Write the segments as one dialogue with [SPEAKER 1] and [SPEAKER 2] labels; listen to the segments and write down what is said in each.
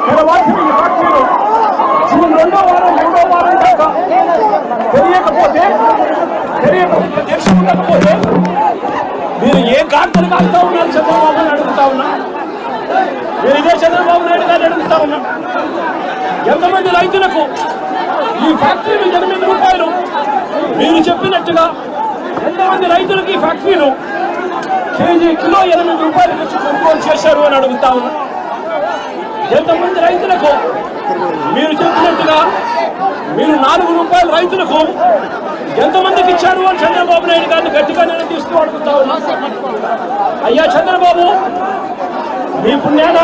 [SPEAKER 1] తెరవాల్సిన ఈ ఫ్యాక్టరీలో జూన్ 2వ వారం దాకా తెలియకపోతే తెలిసి ఉండకపోతే మీరు ఏ గార్తలు కాస్తా ఉన్నారు చంద్రబాబు అని అడుగుతా ఉన్నా. మీరు ఇదే చంద్రబాబు నాయుడు గారిని అడుగుతా ఉన్నా. ఎంతమంది రైతులకు ఈ ఫ్యాక్టరీలు 8 రూపాయలు మీరు చెప్పినట్టుగా ఎంతమంది రైతులకు ఈ ఫ్యాక్టరీలు కిలో 8 రూపాయలకు వచ్చి కొనుగోలు చేశారు అని అడుగుతా ఉన్నా. ఎంతమంది రైతులకు మీరు చెప్పినట్టుగా మీరు 4 రూపాయలు రైతులకు ఎంతమందికి ఇచ్చారు అని చంద్రబాబు నాయుడు గారిని గట్టిగా నేను తీస్తూ అడుగుతా ఉన్నా. అయ్యా చంద్రబాబు, మీ పుణ్యాన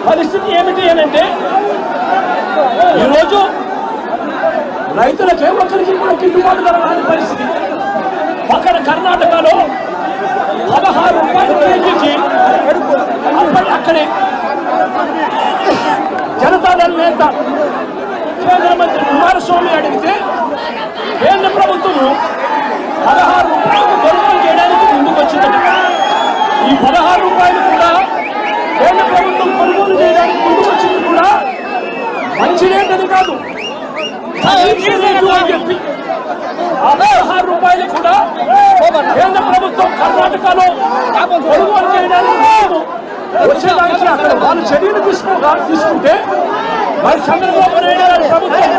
[SPEAKER 1] పరిస్థితి ఏమిటి అని అంటే ఈరోజు రైతులకే ఒక్కరికి కూడా గిట్టుబాటు ధర రాని పరిస్థితి. పక్కన కర్ణాటకలో 16 రూపాయలు కేజీకి అక్కడే జనతాదళ నేత కేంద్ర మంత్రి కుమారస్వామి అడిగితే కేంద్ర ప్రభుత్వము 16 రూపాయలకు కొనుగోలు చేయడానికి ముందుకు వచ్చిందట. ఈ 16 రూపాయలు కూడా కేంద్ర ప్రభుత్వం కొనుగోలు చేయడానికి ముందుకు వచ్చింది కూడా మంచి రేటు కాదు, అని చెప్పి ఆ 16 రూపాయలు కూడా కేంద్ర ప్రభుత్వం కర్ణాటకలో కొనుగోలు చేయడానికి వచ్చేదానికి అక్కడ వాళ్ళు చర్యలు తీసుకుంటే మరి చంద్రబాబు నాయుడు గారి ప్రభుత్వం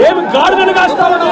[SPEAKER 1] ఏమి గాడుదలు కాస్తా ఉందో